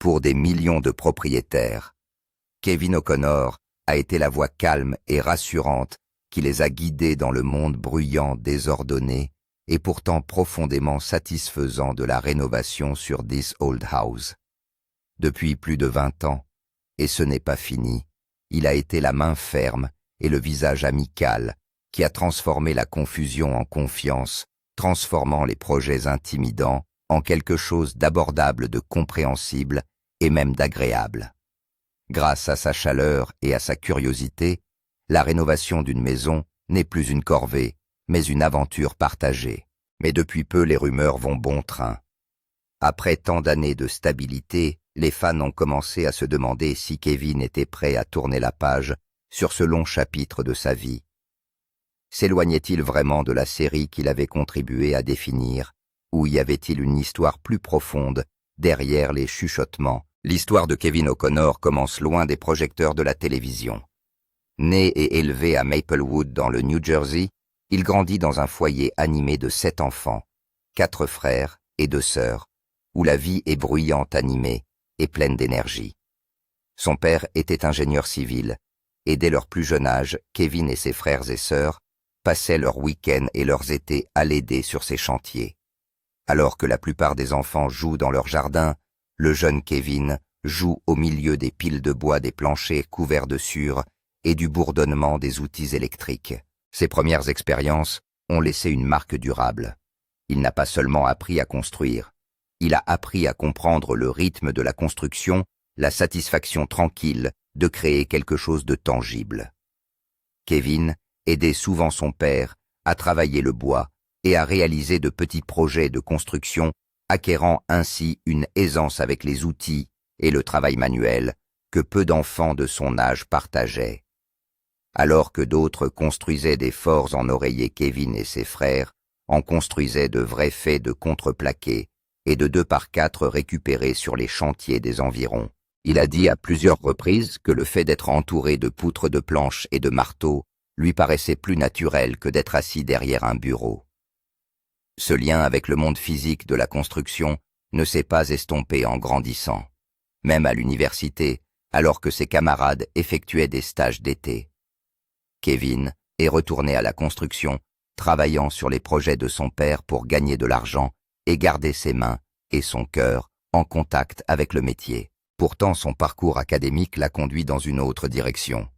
pour des millions de propriétaires. Kevin O'Connor a été la voix calme et rassurante qui les a guidés dans le monde bruyant, désordonné et pourtant profondément satisfaisant de la rénovation sur This Old House. Depuis plus de 20 ans, et ce n'est pas fini, il a été la main ferme et le visage amical qui a transformé la confusion en confiance, transformant les projets intimidants en quelque chose d'abordable, de compréhensible et même d'agréable. Grâce à sa chaleur et à sa curiosité, la rénovation d'une maison n'est plus une corvée, mais une aventure partagée. Mais depuis peu, les rumeurs vont bon train. Après tant d'années de stabilité, les fans ont commencé à se demander si Kevin était prêt à tourner la page sur ce long chapitre de sa vie. S'éloignait-il vraiment de la série qu'il avait contribué à définir, ou y avait-il une histoire plus profonde derrière les chuchotements? L'histoire de Kevin O'Connor commence loin des projecteurs de la télévision. Né et élevé à Maplewood dans le New Jersey, il grandit dans un foyer animé de 7 enfants, 4 frères et 2 sœurs, où la vie est bruyante, animée et pleine d'énergie. Son père était ingénieur civil, et dès leur plus jeune âge, Kevin et ses frères et sœurs passaient leurs week-ends et leurs étés à l'aider sur ses chantiers. Alors que la plupart des enfants jouent dans leur jardin, le jeune Kevin joue au milieu des piles de bois, des planchers couverts de sures et du bourdonnement des outils électriques. Ses premières expériences ont laissé une marque durable. Il n'a pas seulement appris à construire, il a appris à comprendre le rythme de la construction, la satisfaction tranquille de créer quelque chose de tangible. Kevin aidait souvent son père à travailler le bois et à réaliser de petits projets de construction, acquérant ainsi une aisance avec les outils et le travail manuel que peu d'enfants de son âge partageaient. Alors que d'autres construisaient des forts en oreiller, Kevin et ses frères en construisaient de vrais faits de contreplaqué et de 2x4 récupérés sur les chantiers des environs. Il a dit à plusieurs reprises que le fait d'être entouré de poutres de planches et de marteaux lui paraissait plus naturel que d'être assis derrière un bureau. Ce lien avec le monde physique de la construction ne s'est pas estompé en grandissant, même à l'université, alors que ses camarades effectuaient des stages d'été. Kevin est retourné à la construction, travaillant sur les projets de son père pour gagner de l'argent et garder ses mains et son cœur en contact avec le métier. Pourtant, son parcours académique l'a conduit dans une autre direction.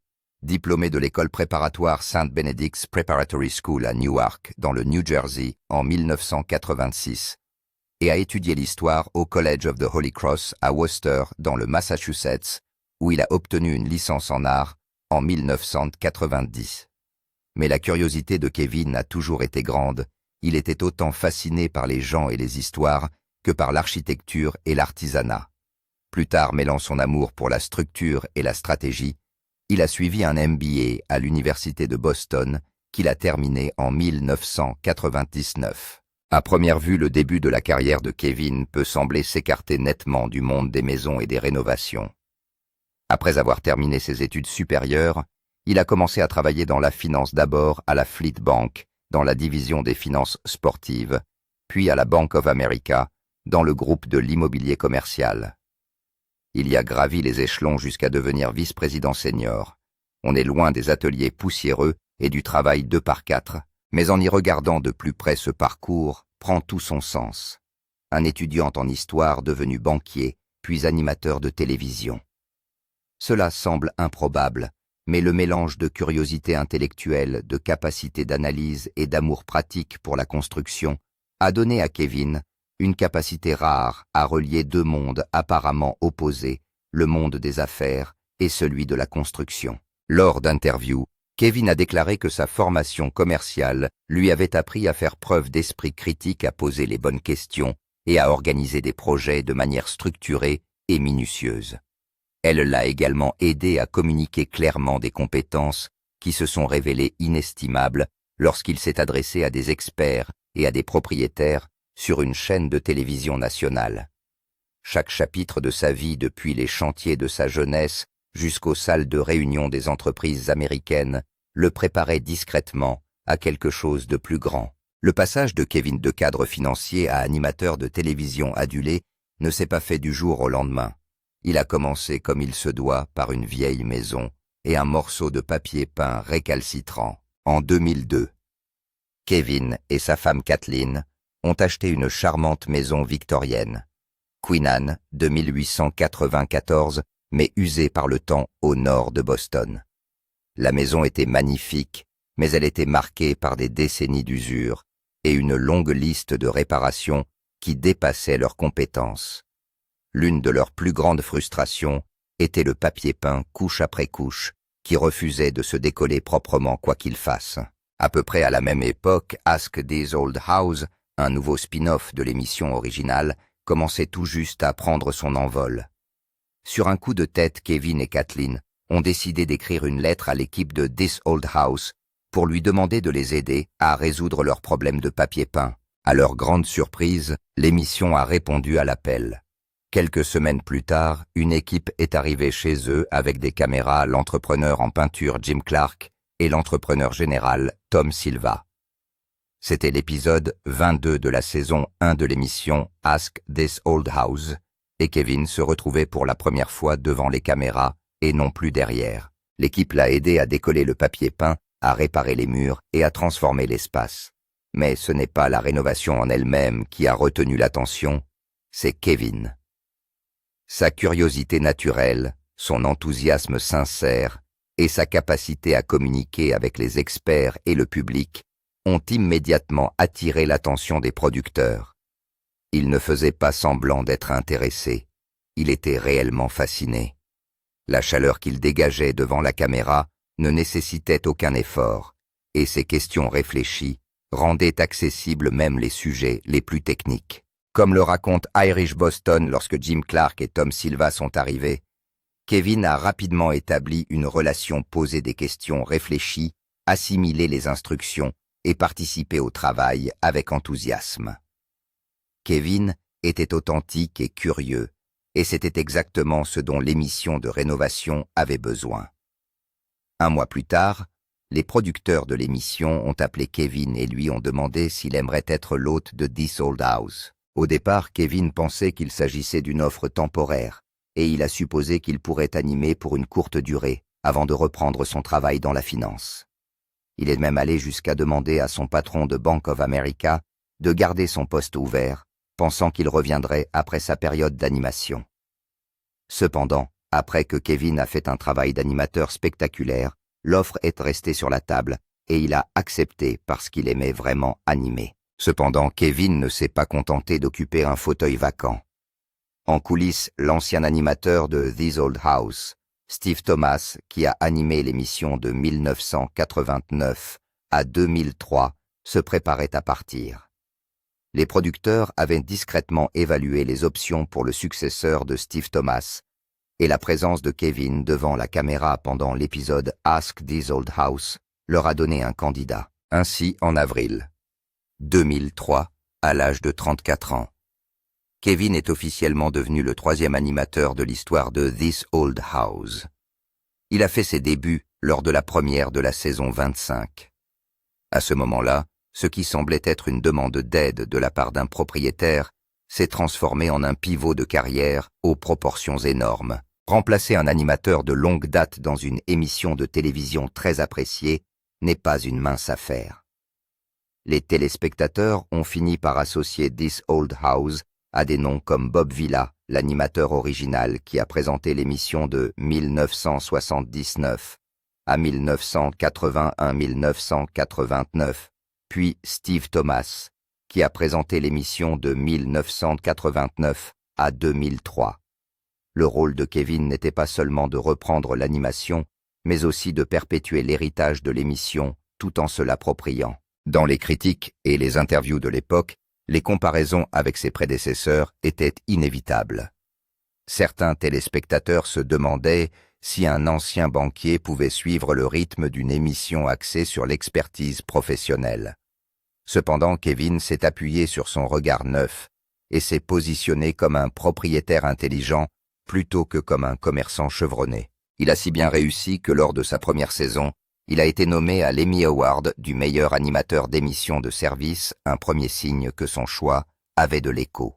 Diplômé de l'école préparatoire St. Benedict's Preparatory School à Newark, dans le New Jersey, en 1986, et a étudié l'histoire au College of the Holy Cross à Worcester, dans le Massachusetts, où il a obtenu une licence en art en 1990. Mais la curiosité de Kevin a toujours été grande. Il était autant fasciné par les gens et les histoires que par l'architecture et l'artisanat. Plus tard, mêlant son amour pour la structure et la stratégie, il a suivi un MBA à l'université de Boston qu'il a terminé en 1999. À première vue, le début de la carrière de Kevin peut sembler s'écarter nettement du monde des maisons et des rénovations. Après avoir terminé ses études supérieures, il a commencé à travailler dans la finance, d'abord à la Fleet Bank, dans la division des finances sportives, puis à la Bank of America, dans le groupe de l'immobilier commercial. Il y a gravi les échelons jusqu'à devenir vice-président senior. On est loin des ateliers poussiéreux et du travail 2x4, mais en y regardant de plus près, ce parcours prend tout son sens. Un étudiant en histoire devenu banquier, puis animateur de télévision. Cela semble improbable, mais le mélange de curiosité intellectuelle, de capacité d'analyse et d'amour pratique pour la construction a donné à Kevin une capacité rare à relier deux mondes apparemment opposés, le monde des affaires et celui de la construction. Lors d'interviews, Kevin a déclaré que sa formation commerciale lui avait appris à faire preuve d'esprit critique, à poser les bonnes questions et à organiser des projets de manière structurée et minutieuse. Elle l'a également aidé à communiquer clairement, des compétences qui se sont révélées inestimables lorsqu'il s'est adressé à des experts et à des propriétaires sur une chaîne de télévision nationale. Chaque chapitre de sa vie, depuis les chantiers de sa jeunesse jusqu'aux salles de réunion des entreprises américaines, le préparait discrètement à quelque chose de plus grand. Le passage de Kevin de cadre financier à animateur de télévision adulé ne s'est pas fait du jour au lendemain. Il a commencé comme il se doit par une vieille maison et un morceau de papier peint récalcitrant. En 2002, Kevin et sa femme Kathleen ont acheté une charmante maison victorienne, Queen Anne de 1894, mais usée par le temps au nord de Boston. La maison était magnifique, mais elle était marquée par des décennies d'usure et une longue liste de réparations qui dépassaient leurs compétences. L'une de leurs plus grandes frustrations était le papier peint couche après couche, qui refusait de se décoller proprement quoi qu'il fasse. À peu près à la même époque, Ask This Old House, un nouveau spin-off de l'émission originale, commençait tout juste à prendre son envol. Sur un coup de tête, Kevin et Kathleen ont décidé d'écrire une lettre à l'équipe de This Old House pour lui demander de les aider à résoudre leurs problèmes de papier peint. À leur grande surprise, l'émission a répondu à l'appel. Quelques semaines plus tard, une équipe est arrivée chez eux avec des caméras, l'entrepreneur en peinture Jim Clark et l'entrepreneur général Tom Silva. C'était l'épisode 22 de la saison 1 de l'émission Ask This Old House, et Kevin se retrouvait pour la première fois devant les caméras et non plus derrière. L'équipe l'a aidé à décoller le papier peint, à réparer les murs et à transformer l'espace. Mais ce n'est pas la rénovation en elle-même qui a retenu l'attention, c'est Kevin. Sa curiosité naturelle, son enthousiasme sincère et sa capacité à communiquer avec les experts et le public ont immédiatement attiré l'attention des producteurs. Il ne faisait pas semblant d'être intéressé, il était réellement fasciné. La chaleur qu'il dégageait devant la caméra ne nécessitait aucun effort, et ses questions réfléchies rendaient accessibles même les sujets les plus techniques. Comme le raconte Irish Boston lorsque Jim Clark et Tom Silva sont arrivés, Kevin a rapidement établi une relation, posé des questions réfléchies, assimilé les instructions et participé au travail avec enthousiasme. Kevin était authentique et curieux, et c'était exactement ce dont l'émission de rénovation avait besoin. Un mois plus tard, les producteurs de l'émission ont appelé Kevin et lui ont demandé s'il aimerait être l'hôte de This Old House. Au départ, Kevin pensait qu'il s'agissait d'une offre temporaire, et il a supposé qu'il pourrait animer pour une courte durée, avant de reprendre son travail dans la finance. Il est même allé jusqu'à demander à son patron de Bank of America de garder son poste ouvert, pensant qu'il reviendrait après sa période d'animation. Cependant, après que Kevin a fait un travail d'animateur spectaculaire, l'offre est restée sur la table et il a accepté parce qu'il aimait vraiment animer. Cependant, Kevin ne s'est pas contenté d'occuper un fauteuil vacant. En coulisses, l'ancien animateur de This Old House, Steve Thomas, qui a animé l'émission de 1989 à 2003, se préparait à partir. Les producteurs avaient discrètement évalué les options pour le successeur de Steve Thomas, et la présence de Kevin devant la caméra pendant l'épisode Ask This Old House leur a donné un candidat. Ainsi, en avril 2003, à l'âge de 34 ans, Kevin est officiellement devenu le 3e animateur de l'histoire de This Old House. Il a fait ses débuts lors de la première de la saison 25. À ce moment-là, ce qui semblait être une demande d'aide de la part d'un propriétaire s'est transformé en un pivot de carrière aux proportions énormes. Remplacer un animateur de longue date dans une émission de télévision très appréciée n'est pas une mince affaire. Les téléspectateurs ont fini par associer This Old House à des noms comme Bob Vila, l'animateur original qui a présenté l'émission de 1979 à 1981-1989, puis Steve Thomas, qui a présenté l'émission de 1989 à 2003. Le rôle de Kevin n'était pas seulement de reprendre l'animation, mais aussi de perpétuer l'héritage de l'émission tout en se l'appropriant. Dans les critiques et les interviews de l'époque, les comparaisons avec ses prédécesseurs étaient inévitables. Certains téléspectateurs se demandaient si un ancien banquier pouvait suivre le rythme d'une émission axée sur l'expertise professionnelle. Cependant, Kevin s'est appuyé sur son regard neuf et s'est positionné comme un propriétaire intelligent plutôt que comme un commerçant chevronné. Il a si bien réussi que lors de sa première saison, il a été nommé à l'Emmy Award du meilleur animateur d'émission de service, un premier signe que son choix avait de l'écho.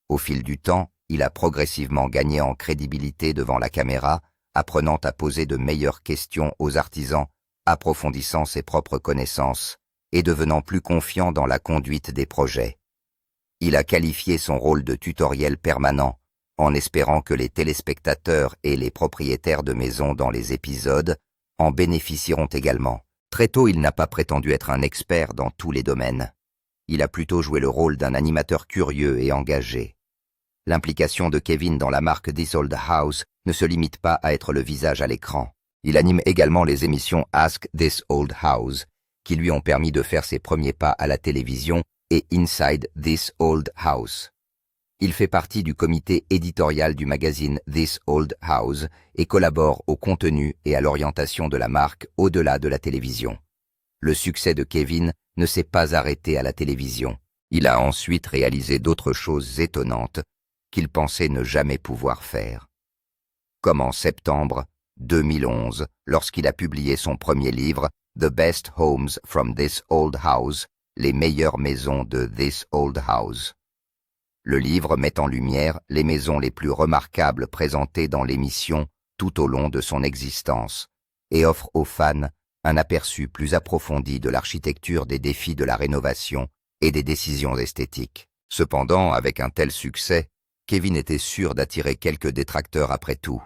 Au fil du temps, Il a progressivement gagné en crédibilité devant la caméra, apprenant à poser de meilleures questions aux artisans, approfondissant ses propres connaissances et devenant plus confiant dans la conduite des projets. Il a qualifié son rôle de tutoriel permanent, en espérant que les téléspectateurs et les propriétaires de maisons dans les épisodes en bénéficieront également. Très tôt, il n'a pas prétendu être un expert dans tous les domaines. Il a plutôt joué le rôle d'un animateur curieux et engagé. L'implication de Kevin dans la marque This Old House ne se limite pas à être le visage à l'écran. Il anime également les émissions Ask This Old House, qui lui ont permis de faire ses premiers pas à la télévision, et Inside This Old House. Il fait partie du comité éditorial du magazine This Old House et collabore au contenu et à l'orientation de la marque au-delà de la télévision. Le succès de Kevin ne s'est pas arrêté à la télévision. Il a ensuite réalisé d'autres choses étonnantes qu'il pensait ne jamais pouvoir faire. Comme en septembre 2011, lorsqu'il a publié son premier livre, The Best Homes from This Old House, les meilleures maisons de This Old House. Le livre met en lumière les maisons les plus remarquables présentées dans l'émission tout au long de son existence et offre aux fans un aperçu plus approfondi de l'architecture des défis de la rénovation et des décisions esthétiques. Cependant, avec un tel succès, Kevin était sûr d'attirer quelques détracteurs après tout.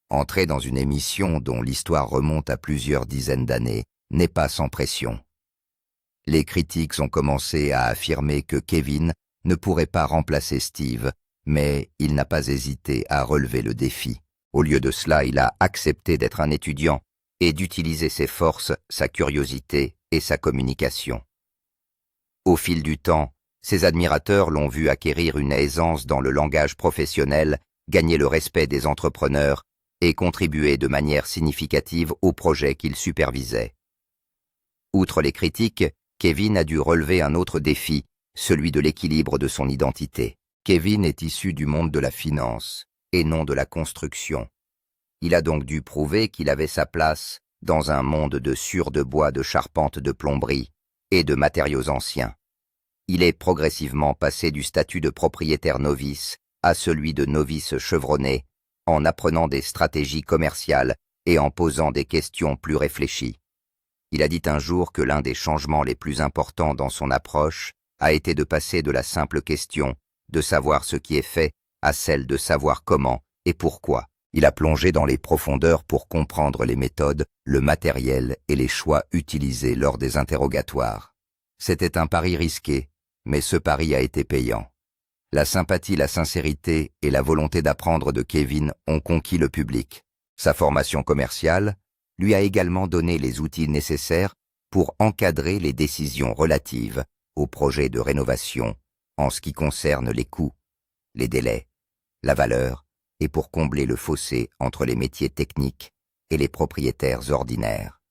Entrer dans une émission dont l'histoire remonte à plusieurs dizaines d'années n'est pas sans pression. Les critiques ont commencé à affirmer que Kevin ne pourrait pas remplacer Steve, mais il n'a pas hésité à relever le défi. Au lieu de cela, il a accepté d'être un étudiant et d'utiliser ses forces, sa curiosité et sa communication. Au fil du temps, ses admirateurs l'ont vu acquérir une aisance dans le langage professionnel, gagner le respect des entrepreneurs et contribuer de manière significative aux projets qu'il supervisait. Outre les critiques, Kevin a dû relever un autre défi, celui de l'équilibre de son identité. Kevin est issu du monde de la finance et non de la construction. Il a donc dû prouver qu'il avait sa place dans un monde de sciure de bois, de charpente, de plomberie et de matériaux anciens. Il est progressivement passé du statut de propriétaire novice à celui de novice chevronné, en apprenant des stratégies commerciales et en posant des questions plus réfléchies. Il a dit un jour que l'un des changements les plus importants dans son approche a été de passer de la simple question de savoir ce qui est fait à celle de savoir comment et pourquoi. Il a plongé dans les profondeurs pour comprendre les méthodes, le matériel et les choix utilisés lors des interrogatoires. C'était un pari risqué, mais ce pari a été payant. La sympathie, la sincérité et la volonté d'apprendre de Kevin ont conquis le public. Sa formation commerciale lui a également donné les outils nécessaires pour encadrer les décisions relatives aux projets de rénovation en ce qui concerne les coûts, les délais, la valeur et pour combler le fossé entre les métiers techniques et les propriétaires ordinaires.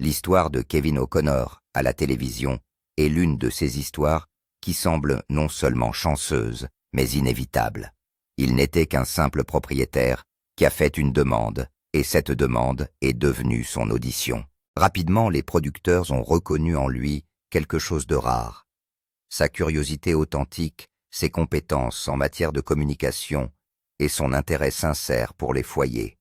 L'histoire de Kevin O'Connor à la télévision est l'une de ces histoires qui semblent non seulement chanceuses, mais inévitables. Il n'était qu'un simple propriétaire qui a fait une demande, et cette demande est devenue son audition. Rapidement, les producteurs ont reconnu en lui quelque chose de rare. Sa curiosité authentique, ses compétences en matière de communication et son intérêt sincère pour les foyers.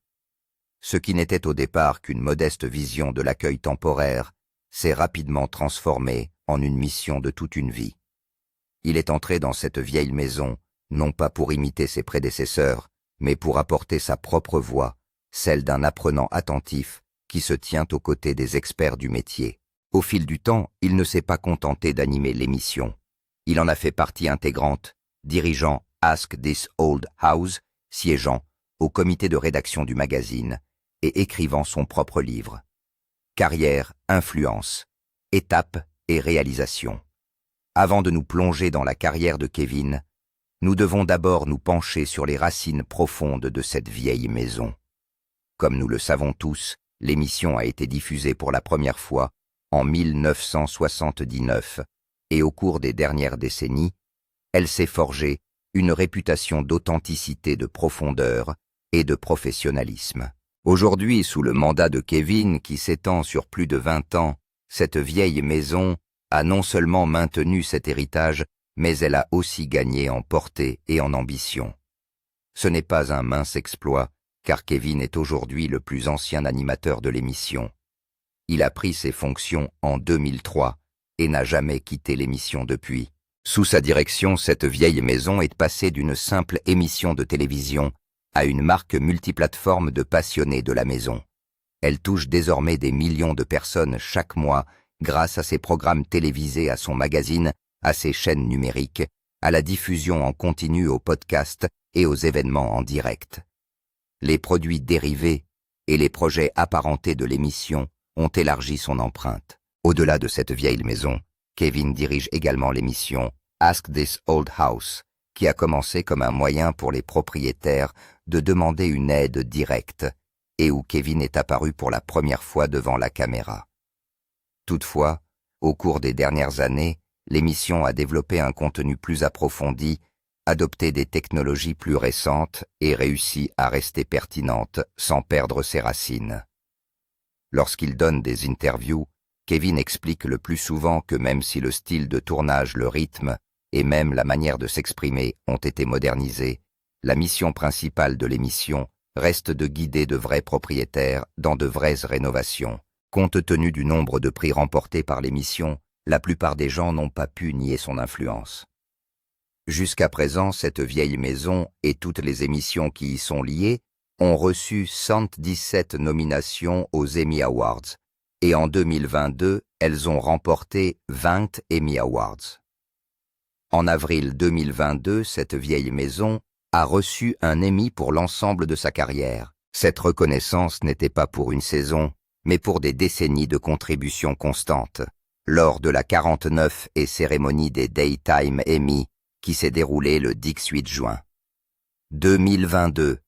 Ce qui n'était au départ qu'une modeste vision de l'accueil temporaire s'est rapidement transformé en une mission de toute une vie. Il est entré dans cette vieille maison, non pas pour imiter ses prédécesseurs, mais pour apporter sa propre voix, celle d'un apprenant attentif qui se tient aux côtés des experts du métier. Au fil du temps, il ne s'est pas contenté d'animer l'émission. Il en a fait partie intégrante, dirigeant Ask This Old House, siégeant au comité de rédaction du magazine et écrivant son propre livre. Carrière, influence, étapes et réalisations. Avant de nous plonger dans la carrière de Kevin, nous devons d'abord nous pencher sur les racines profondes de cette vieille maison. Comme nous le savons tous, l'émission a été diffusée pour la première fois en 1979 et au cours des dernières décennies, elle s'est forgée une réputation d'authenticité, de profondeur et de professionnalisme. Aujourd'hui, sous le mandat de Kevin qui s'étend sur plus de 20 ans, cette vieille maison a non seulement maintenu cet héritage, mais elle a aussi gagné en portée et en ambition. Ce n'est pas un mince exploit, car Kevin est aujourd'hui le plus ancien animateur de l'émission. Il a pris ses fonctions en 2003 et n'a jamais quitté l'émission depuis. Sous sa direction, cette vieille maison est passée d'une simple émission de télévision à une marque multiplateforme de passionnés de la maison. Elle touche désormais des millions de personnes chaque mois grâce à ses programmes télévisés, à son magazine, à ses chaînes numériques, à la diffusion en continu aux podcasts et aux événements en direct. Les produits dérivés et les projets apparentés de l'émission ont élargi son empreinte. Au-delà de cette vieille maison, Kevin dirige également l'émission Ask This Old House, qui a commencé comme un moyen pour les propriétaires de demander une aide directe et où Kevin est apparu pour la première fois devant la caméra. Toutefois, au cours des dernières années, l'émission a développé un contenu plus approfondi, adopté des technologies plus récentes et réussi à rester pertinente sans perdre ses racines. Lorsqu'il donne des interviews, Kevin explique le plus souvent que même si le style de tournage, le rythme et même la manière de s'exprimer ont été modernisés, la mission principale de l'émission reste de guider de vrais propriétaires dans de vraies rénovations. Compte tenu du nombre de prix remportés par l'émission, la plupart des gens n'ont pas pu nier son influence. Jusqu'à présent, cette vieille maison et toutes les émissions qui y sont liées ont reçu 117 nominations aux Emmy Awards, et en 2022, elles ont remporté 20 Emmy Awards. En avril 2022, cette vieille maison a reçu un Emmy pour l'ensemble de sa carrière. Cette reconnaissance n'était pas pour une saison, mais pour des décennies de contributions constantes, lors de la 49e cérémonie des Daytime Emmy qui s'est déroulée le 18 juin. 2022.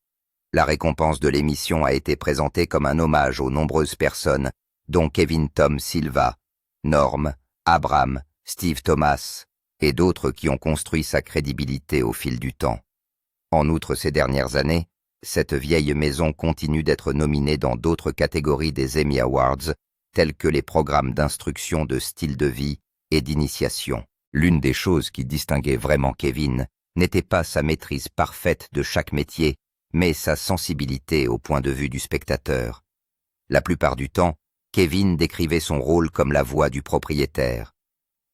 La récompense de l'émission a été présentée comme un hommage aux nombreuses personnes, dont Kevin Tom Silva, Norm, Abraham, Steve Thomas et d'autres qui ont construit sa crédibilité au fil du temps. En outre, ces dernières années, cette vieille maison continue d'être nominée dans d'autres catégories des Emmy Awards, tels que les programmes d'instruction de style de vie et d'initiation. L'une des choses qui distinguait vraiment Kevin n'était pas sa maîtrise parfaite de chaque métier, mais sa sensibilité au point de vue du spectateur. La plupart du temps, Kevin décrivait son rôle comme la voix du propriétaire.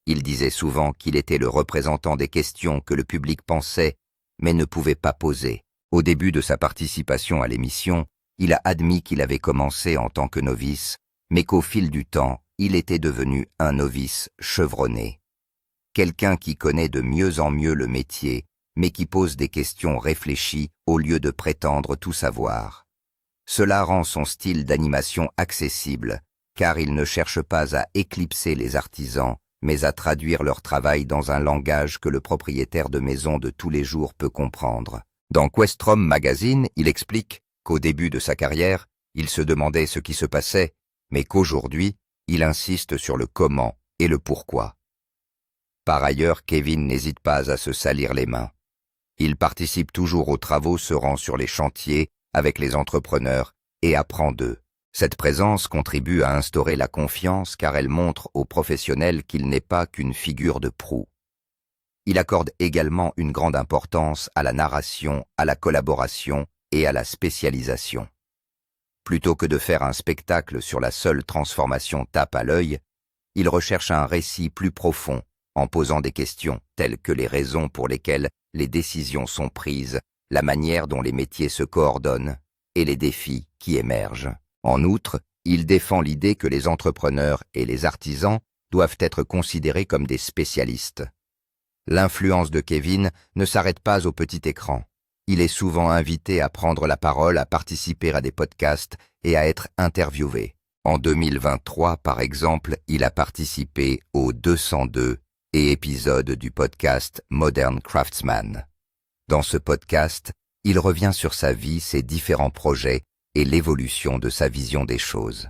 Il disait souvent qu'il était le représentant des questions que le public pensait, mais ne pouvait pas poser. Au début de sa participation à l'émission, il a admis qu'il avait commencé en tant que novice, mais qu'au fil du temps, il était devenu un novice chevronné. Quelqu'un qui connaît de mieux en mieux le métier, mais qui pose des questions réfléchies au lieu de prétendre tout savoir. Cela rend son style d'animation accessible, car il ne cherche pas à éclipser les artisans, mais à traduire leur travail dans un langage que le propriétaire de maison de tous les jours peut comprendre. Dans Questrom Magazine, il explique qu'au début de sa carrière, il se demandait ce qui se passait, mais qu'aujourd'hui, il insiste sur le comment et le pourquoi. Par ailleurs, Kevin n'hésite pas à se salir les mains. Il participe toujours aux travaux, se rend sur les chantiers avec les entrepreneurs et apprend d'eux. Cette présence contribue à instaurer la confiance car elle montre aux professionnels qu'il n'est pas qu'une figure de proue. Il accorde également une grande importance à la narration, à la collaboration et à la spécialisation. Plutôt que de faire un spectacle sur la seule transformation tape à l'œil, il recherche un récit plus profond en posant des questions telles que les raisons pour lesquelles les décisions sont prises, la manière dont les métiers se coordonnent et les défis qui émergent. En outre, il défend l'idée que les entrepreneurs et les artisans doivent être considérés comme des spécialistes. L'influence de Kevin ne s'arrête pas au petit écran. Il est souvent invité à prendre la parole, à participer à des podcasts et à être interviewé. En 2023, par exemple, il a participé au 202 épisode du podcast Modern Craftsman. Dans ce podcast, il revient sur sa vie, ses différents projets et l'évolution de sa vision des choses.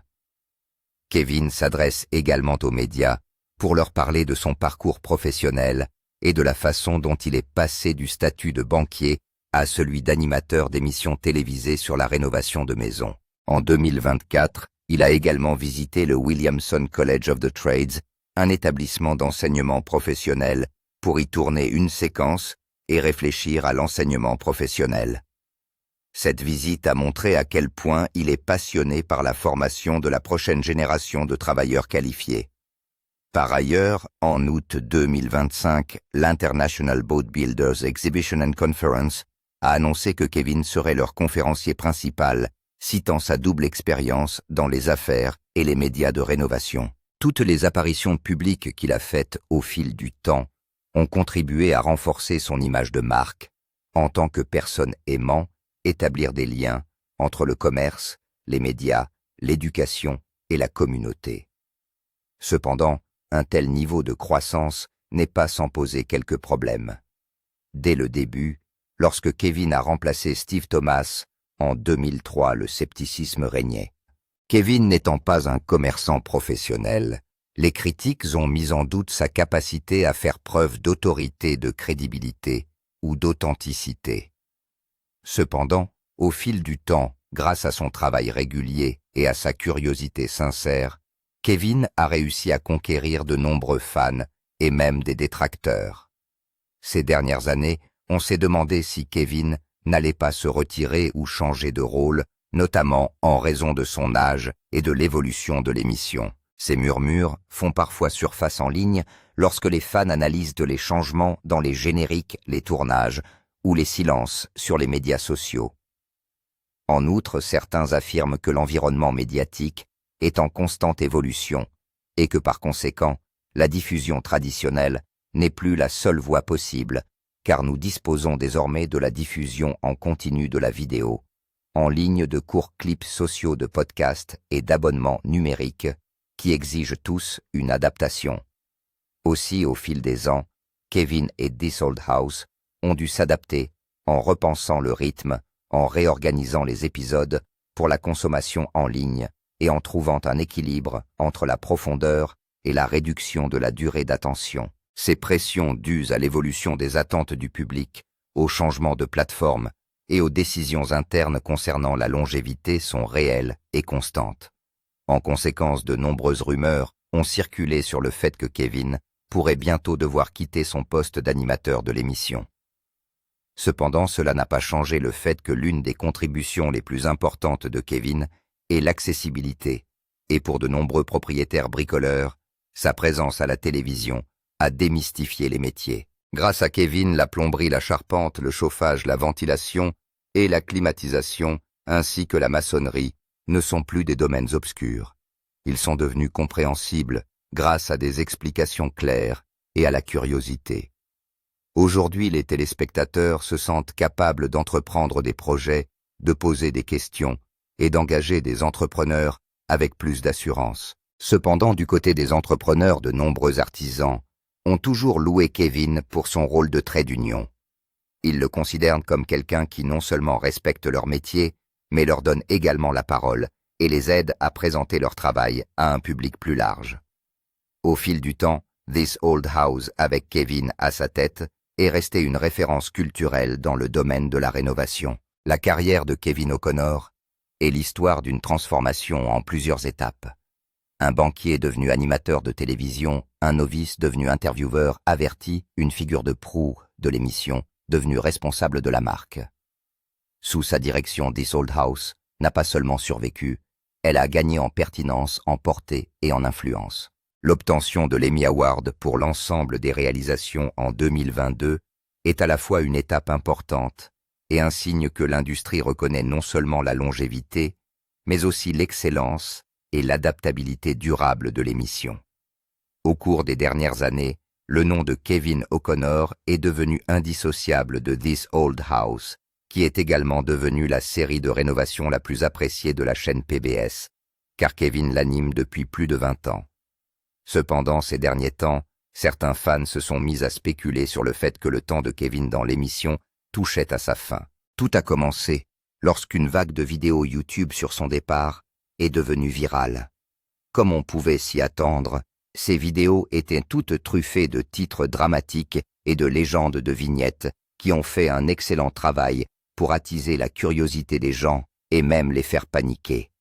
Kevin s'adresse également aux médias pour leur parler de son parcours professionnel et de la façon dont il est passé du statut de banquier à celui d'animateur d'émissions télévisées sur la rénovation de maisons. En 2024, il a également visité le Williamson College of the Trades, un établissement d'enseignement professionnel pour y tourner une séquence et réfléchir à l'enseignement professionnel. Cette visite a montré à quel point il est passionné par la formation de la prochaine génération de travailleurs qualifiés. Par ailleurs, en août 2025, l'International Boat Builders Exhibition and Conference a annoncé que Kevin serait leur conférencier principal, citant sa double expérience dans les affaires et les médias de rénovation. Toutes les apparitions publiques qu'il a faites au fil du temps ont contribué à renforcer son image de marque, en tant que personne aimant établir des liens entre le commerce, les médias, l'éducation et la communauté. Cependant, un tel niveau de croissance n'est pas sans poser quelques problèmes. Dès le début, lorsque Kevin a remplacé Steve Thomas en 2003, le scepticisme régnait. Kevin n'étant pas un commerçant professionnel, les critiques ont mis en doute sa capacité à faire preuve d'autorité, de crédibilité ou d'authenticité. Cependant, au fil du temps, grâce à son travail régulier et à sa curiosité sincère, Kevin a réussi à conquérir de nombreux fans et même des détracteurs. Ces dernières années, on s'est demandé si Kevin n'allait pas se retirer ou changer de rôle, notamment en raison de son âge et de l'évolution de l'émission. Ces murmures font parfois surface en ligne lorsque les fans analysent les changements dans les génériques, les tournages ou les silences sur les médias sociaux. En outre, certains affirment que l'environnement médiatique est en constante évolution et que par conséquent, la diffusion traditionnelle n'est plus la seule voie possible, car nous disposons désormais de la diffusion en continu de la vidéo, en ligne, de courts clips sociaux, de podcasts et d'abonnements numériques qui exigent tous une adaptation. Aussi, au fil des ans, Kevin et This Old House ont dû s'adapter en repensant le rythme, en réorganisant les épisodes pour la consommation en ligne et en trouvant un équilibre entre la profondeur et la réduction de la durée d'attention. Ces pressions dues à l'évolution des attentes du public, au changement de plateforme et aux décisions internes concernant la longévité sont réelles et constantes. En conséquence, de nombreuses rumeurs ont circulé sur le fait que Kevin pourrait bientôt devoir quitter son poste d'animateur de l'émission. Cependant, cela n'a pas changé le fait que l'une des contributions les plus importantes de Kevin est l'accessibilité, et pour de nombreux propriétaires bricoleurs, sa présence à la télévision a démystifié les métiers. Grâce à Kevin, la plomberie, la charpente, le chauffage, la ventilation et la climatisation, ainsi que la maçonnerie, ne sont plus des domaines obscurs. Ils sont devenus compréhensibles grâce à des explications claires et à la curiosité. Aujourd'hui, les téléspectateurs se sentent capables d'entreprendre des projets, de poser des questions et d'engager des entrepreneurs avec plus d'assurance. Cependant, du côté des entrepreneurs, de nombreux artisans ont toujours loué Kevin pour son rôle de trait d'union. Ils le considèrent comme quelqu'un qui non seulement respecte leur métier, mais leur donne également la parole et les aide à présenter leur travail à un public plus large. Au fil du temps, This Old House, avec Kevin à sa tête, est resté une référence culturelle dans le domaine de la rénovation. La carrière de Kevin O'Connor est l'histoire d'une transformation en plusieurs étapes. Un banquier devenu animateur de télévision, un novice devenu intervieweur averti, une figure de proue de l'émission, devenu responsable de la marque. Sous sa direction, This Old House n'a pas seulement survécu, elle a gagné en pertinence, en portée et en influence. L'obtention de l'Emmy Award pour l'ensemble des réalisations en 2022 est à la fois une étape importante et un signe que l'industrie reconnaît non seulement la longévité, mais aussi l'excellence et l'adaptabilité durable de l'émission. Au cours des dernières années, le nom de Kevin O'Connor est devenu indissociable de This Old House, qui est également devenue la série de rénovation la plus appréciée de la chaîne PBS, car Kevin l'anime depuis plus de 20 ans. Cependant, ces derniers temps, certains fans se sont mis à spéculer sur le fait que le temps de Kevin dans l'émission touchait à sa fin. Tout a commencé lorsqu'une vague de vidéos YouTube sur son départ est devenue virale. Comme on pouvait s'y attendre, ces vidéos étaient toutes truffées de titres dramatiques et de légendes de vignettes qui ont fait un excellent travail pour attiser la curiosité des gens et même les faire paniquer.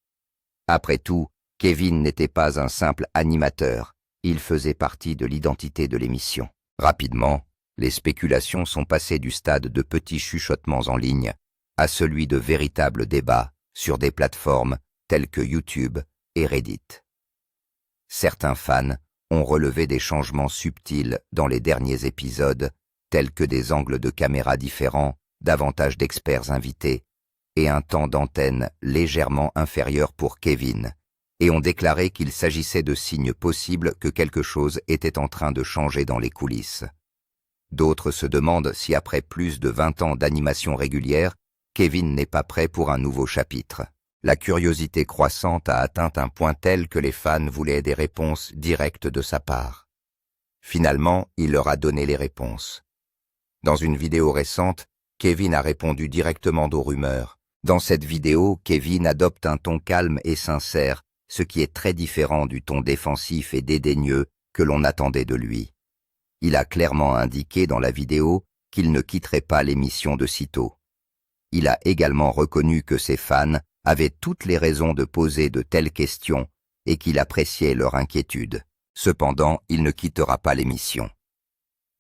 Après tout, Kevin n'était pas un simple animateur, il faisait partie de l'identité de l'émission. Rapidement, les spéculations sont passées du stade de petits chuchotements en ligne à celui de véritables débats sur des plateformes telles que YouTube et Reddit. Certains fans ont relevé des changements subtils dans les derniers épisodes, tels que des angles de caméra différents, davantage d'experts invités, et un temps d'antenne légèrement inférieur pour Kevin, et ont déclaré qu'il s'agissait de signes possibles que quelque chose était en train de changer dans les coulisses. D'autres se demandent si après plus de 20 ans d'animation régulière, Kevin n'est pas prêt pour un nouveau chapitre. La curiosité croissante a atteint un point tel que les fans voulaient des réponses directes de sa part. Finalement, il leur a donné les réponses. Dans une vidéo récente, Kevin a répondu directement aux rumeurs. Dans cette vidéo, Kevin adopte un ton calme et sincère, ce qui est très différent du ton défensif et dédaigneux que l'on attendait de lui. Il a clairement indiqué dans la vidéo qu'il ne quitterait pas l'émission de sitôt. Il a également reconnu que ses fans avaient toutes les raisons de poser de telles questions et qu'il appréciait leur inquiétude. Cependant, il ne quittera pas l'émission.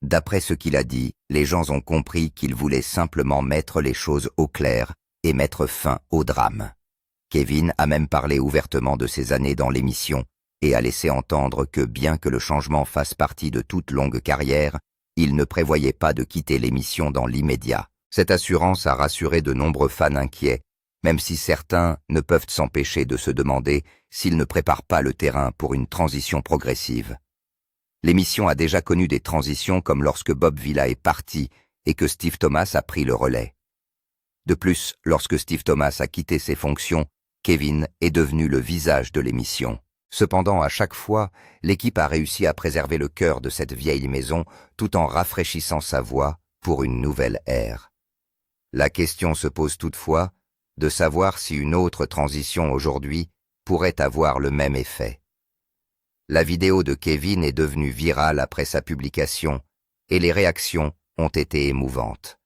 D'après ce qu'il a dit, les gens ont compris qu'il voulait simplement mettre les choses au clair et mettre fin au drame. Kevin a même parlé ouvertement de ses années dans l'émission et a laissé entendre que bien que le changement fasse partie de toute longue carrière, il ne prévoyait pas de quitter l'émission dans l'immédiat. Cette assurance a rassuré de nombreux fans inquiets, même si certains ne peuvent s'empêcher de se demander s'il ne prépare pas le terrain pour une transition progressive. L'émission a déjà connu des transitions comme lorsque Bob Vila est parti et que Steve Thomas a pris le relais. De plus, lorsque Steve Thomas a quitté ses fonctions, Kevin est devenu le visage de l'émission. Cependant, à chaque fois, l'équipe a réussi à préserver le cœur de cette vieille maison tout en rafraîchissant sa voix pour une nouvelle ère. La question se pose toutefois de savoir si une autre transition aujourd'hui pourrait avoir le même effet. La vidéo de Kevin est devenue virale après sa publication et les réactions ont été émouvantes.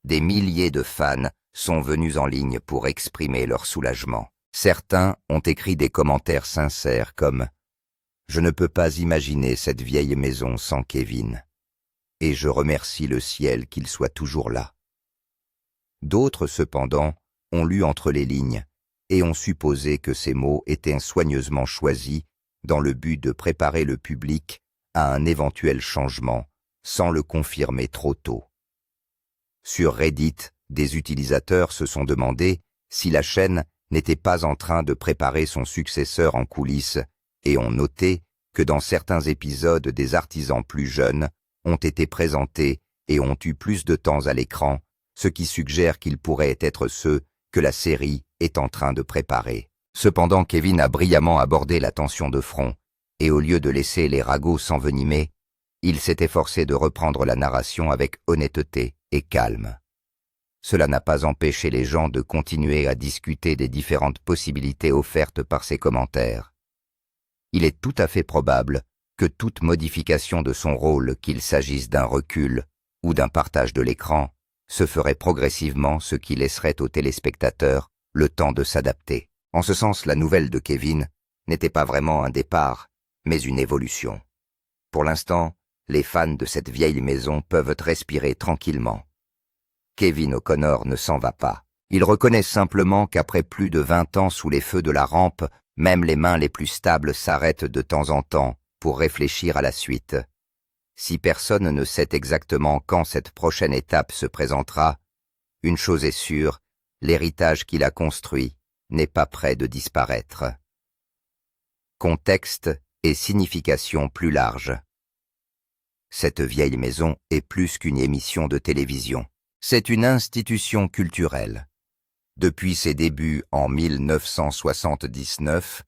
Des milliers de fans sont venus en ligne pour exprimer leur soulagement. Certains ont écrit des commentaires sincères comme « Je ne peux pas imaginer cette vieille maison sans Kevin, et je remercie le ciel qu'il soit toujours là. » D'autres, cependant, ont lu entre les lignes et ont supposé que ces mots étaient soigneusement choisis dans le but de préparer le public à un éventuel changement sans le confirmer trop tôt. Sur Reddit, des utilisateurs se sont demandé si la chaîne n'était pas en train de préparer son successeur en coulisses et ont noté que dans certains épisodes des artisans plus jeunes ont été présentés et ont eu plus de temps à l'écran, ce qui suggère qu'ils pourraient être ceux que la série est en train de préparer. Cependant, Kevin a brillamment abordé la tension de front, et au lieu de laisser les ragots s'envenimer, il s'est efforcé de reprendre la narration avec honnêteté et calme. Cela n'a pas empêché les gens de continuer à discuter des différentes possibilités offertes par ses commentaires. Il est tout à fait probable que toute modification de son rôle, qu'il s'agisse d'un recul ou d'un partage de l'écran, se ferait progressivement, ce qui laisserait aux téléspectateurs le temps de s'adapter. En ce sens, la nouvelle de Kevin n'était pas vraiment un départ, mais une évolution. Pour l'instant, les fans de cette vieille maison peuvent respirer tranquillement. Kevin O'Connor ne s'en va pas. Il reconnaît simplement qu'après plus de 20 ans sous les feux de la rampe, même les mains les plus stables s'arrêtent de temps en temps pour réfléchir à la suite. Si personne ne sait exactement quand cette prochaine étape se présentera, une chose est sûre, l'héritage qu'il a construit n'est pas près de disparaître. Contexte et signification plus large. Cette vieille maison est plus qu'une émission de télévision. C'est une institution culturelle. Depuis ses débuts en 1979,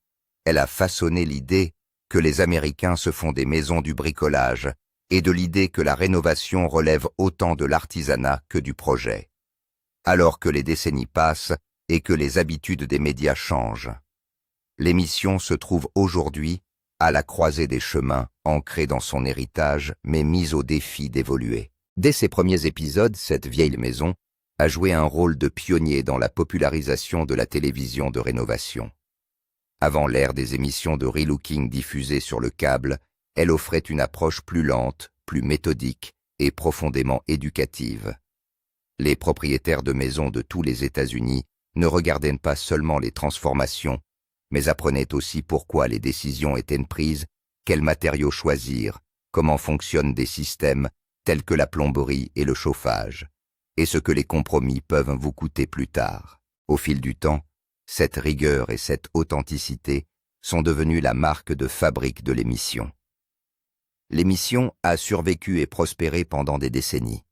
elle a façonné l'idée que les Américains se font des maisons du bricolage et de l'idée que la rénovation relève autant de l'artisanat que du projet. Alors que les décennies passent et que les habitudes des médias changent, l'émission se trouve aujourd'hui à la croisée des chemins, ancrée dans son héritage, mais mise au défi d'évoluer. Dès ses premiers épisodes, cette vieille maison a joué un rôle de pionnier dans la popularisation de la télévision de rénovation. Avant l'ère des émissions de relooking diffusées sur le câble, elle offrait une approche plus lente, plus méthodique et profondément éducative. Les propriétaires de maisons de tous les États-Unis ne regardaient pas seulement les transformations, mais apprenaient aussi pourquoi les décisions étaient prises, quels matériaux choisir, comment fonctionnent des systèmes tels que la plomberie et le chauffage, et ce que les compromis peuvent vous coûter plus tard. Au fil du temps, cette rigueur et cette authenticité sont devenues la marque de fabrique de l'émission. L'émission a survécu et prospéré pendant des décennies.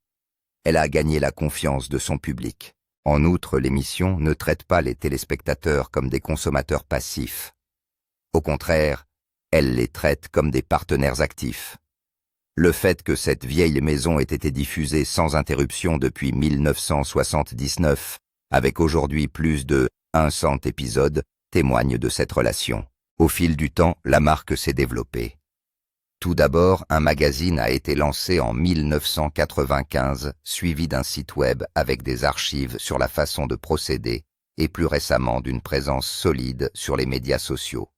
Elle a gagné la confiance de son public. En outre, l'émission ne traite pas les téléspectateurs comme des consommateurs passifs. Au contraire, elle les traite comme des partenaires actifs. Le fait que cette vieille maison ait été diffusée sans interruption depuis 1979, avec aujourd'hui plus de 100 épisodes, témoigne de cette relation. Au fil du temps, la marque s'est développée. Tout d'abord, un magazine a été lancé en 1995, suivi d'un site web avec des archives sur la façon de procéder et plus récemment d'une présence solide sur les médias sociaux.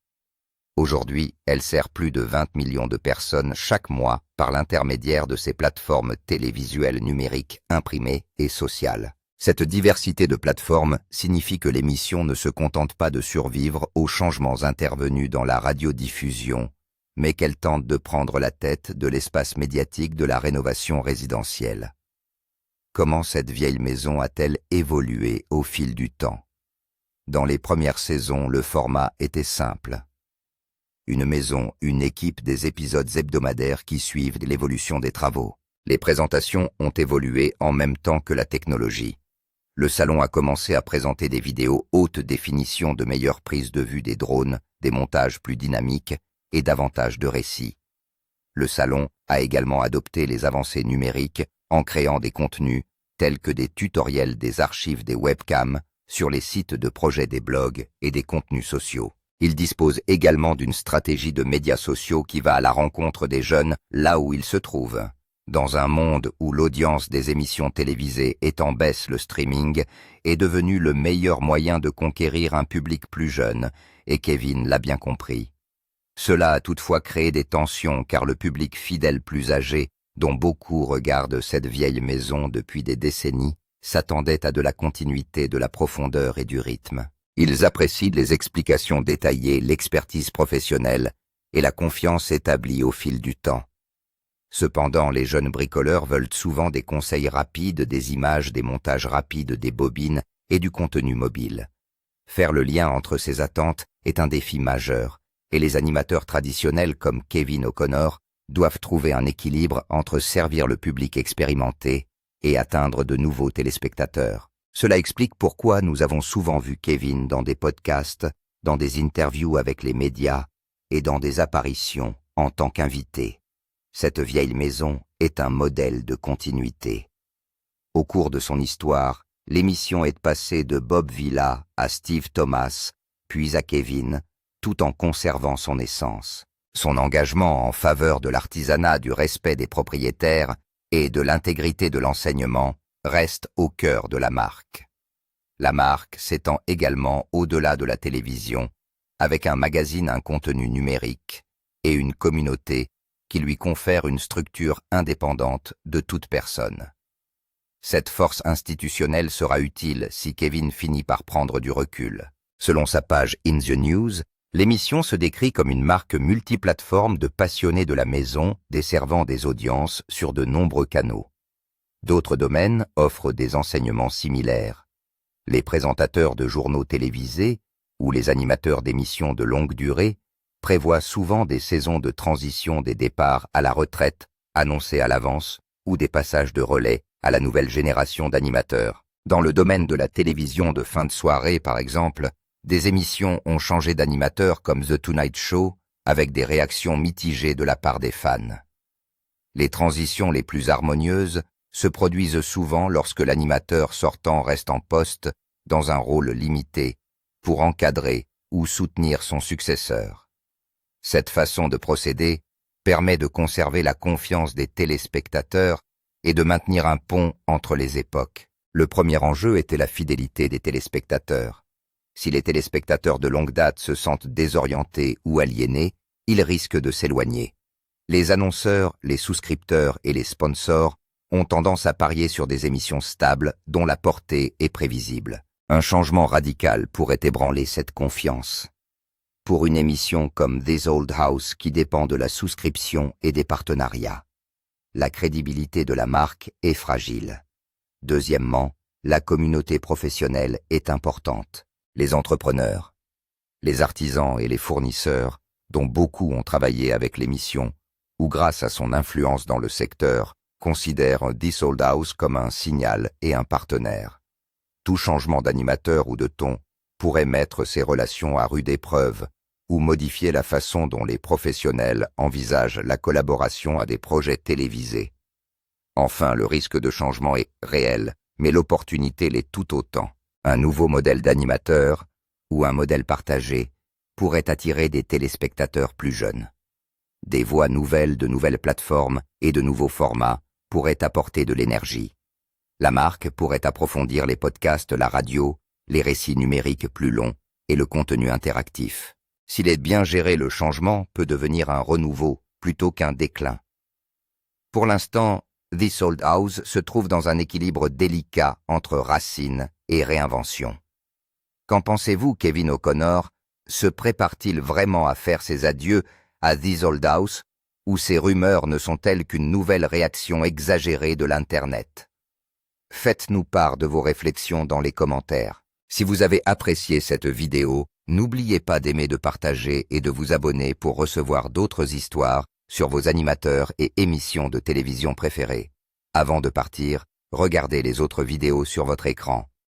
Aujourd'hui, elle sert plus de 20 millions de personnes chaque mois par l'intermédiaire de ses plateformes télévisuelles numériques, imprimées et sociales. Cette diversité de plateformes signifie que l'émission ne se contente pas de survivre aux changements intervenus dans la radiodiffusion, mais qu'elle tente de prendre la tête de l'espace médiatique de la rénovation résidentielle. Comment cette vieille maison a-t-elle évolué au fil du temps? Dans les premières saisons, le format était simple. Une maison, une équipe, des épisodes hebdomadaires qui suivent l'évolution des travaux. Les présentations ont évolué en même temps que la technologie. Le salon a commencé à présenter des vidéos haute définition de meilleures prises de vue des drones, des montages plus dynamiques et davantage de récits. Le salon a également adopté les avancées numériques en créant des contenus tels que des tutoriels, des archives, des webcams sur les sites de projets, des blogs et des contenus sociaux. Il dispose également d'une stratégie de médias sociaux qui va à la rencontre des jeunes là où ils se trouvent. Dans un monde où l'audience des émissions télévisées est en baisse, le streaming est devenu le meilleur moyen de conquérir un public plus jeune, et Kevin l'a bien compris. Cela a toutefois créé des tensions car le public fidèle plus âgé, dont beaucoup regardent cette vieille maison depuis des décennies, s'attendait à de la continuité, de la profondeur et du rythme. Ils apprécient les explications détaillées, l'expertise professionnelle et la confiance établie au fil du temps. Cependant, les jeunes bricoleurs veulent souvent des conseils rapides, des images, des montages rapides, des bobines et du contenu mobile. Faire le lien entre ces attentes est un défi majeur, et les animateurs traditionnels comme Kevin O'Connor doivent trouver un équilibre entre servir le public expérimenté et atteindre de nouveaux téléspectateurs. Cela explique pourquoi nous avons souvent vu Kevin dans des podcasts, dans des interviews avec les médias et dans des apparitions en tant qu'invité. Cette vieille maison est un modèle de continuité. Au cours de son histoire, l'émission est passée de Bob Vila à Steve Thomas, puis à Kevin, tout en conservant son essence. Son engagement en faveur de l'artisanat, du respect des propriétaires et de l'intégrité de l'enseignement reste au cœur de la marque. La marque s'étend également au-delà de la télévision, avec un magazine, un contenu numérique et une communauté qui lui confère une structure indépendante de toute personne. Cette force institutionnelle sera utile si Kevin finit par prendre du recul. Selon sa page In the News, l'émission se décrit comme une marque multiplateforme de passionnés de la maison, desservant des audiences sur de nombreux canaux. D'autres domaines offrent des enseignements similaires. Les présentateurs de journaux télévisés ou les animateurs d'émissions de longue durée prévoient souvent des saisons de transition, des départs à la retraite annoncés à l'avance ou des passages de relais à la nouvelle génération d'animateurs. Dans le domaine de la télévision de fin de soirée, par exemple, des émissions ont changé d'animateur comme The Tonight Show, avec des réactions mitigées de la part des fans. Les transitions les plus harmonieuses se produisent souvent lorsque l'animateur sortant reste en poste dans un rôle limité pour encadrer ou soutenir son successeur. Cette façon de procéder permet de conserver la confiance des téléspectateurs et de maintenir un pont entre les époques. Le premier enjeu était la fidélité des téléspectateurs. Si les téléspectateurs de longue date se sentent désorientés ou aliénés, ils risquent de s'éloigner. Les annonceurs, les souscripteurs et les sponsors ont tendance à parier sur des émissions stables dont la portée est prévisible. Un changement radical pourrait ébranler cette confiance. Pour une émission comme This Old House qui dépend de la souscription et des partenariats, la crédibilité de la marque est fragile. Deuxièmement, la communauté professionnelle est importante. Les entrepreneurs, les artisans et les fournisseurs, dont beaucoup ont travaillé avec l'émission, ou grâce à son influence dans le secteur, considèrent This Old House comme un signal et un partenaire. Tout changement d'animateur ou de ton pourrait mettre ces relations à rude épreuve ou modifier la façon dont les professionnels envisagent la collaboration à des projets télévisés. Enfin, le risque de changement est réel, mais l'opportunité l'est tout autant. Un nouveau modèle d'animateur ou un modèle partagé pourrait attirer des téléspectateurs plus jeunes. Des voix nouvelles de nouvelles plateformes et de nouveaux formats pourraient apporter de l'énergie. La marque pourrait approfondir les podcasts, la radio, les récits numériques plus longs et le contenu interactif. S'il est bien géré, le changement peut devenir un renouveau plutôt qu'un déclin. Pour l'instant, This Old House se trouve dans un équilibre délicat entre racines et réinvention. Qu'en pensez-vous, Kevin O'Connor? Se prépare-t-il vraiment à faire ses adieux à This Old House, ou ces rumeurs ne sont-elles qu'une nouvelle réaction exagérée de l'Internet? Faites-nous part de vos réflexions dans les commentaires. Si vous avez apprécié cette vidéo, n'oubliez pas d'aimer, de partager et de vous abonner pour recevoir d'autres histoires sur vos animateurs et émissions de télévision préférés. Avant de partir, regardez les autres vidéos sur votre écran.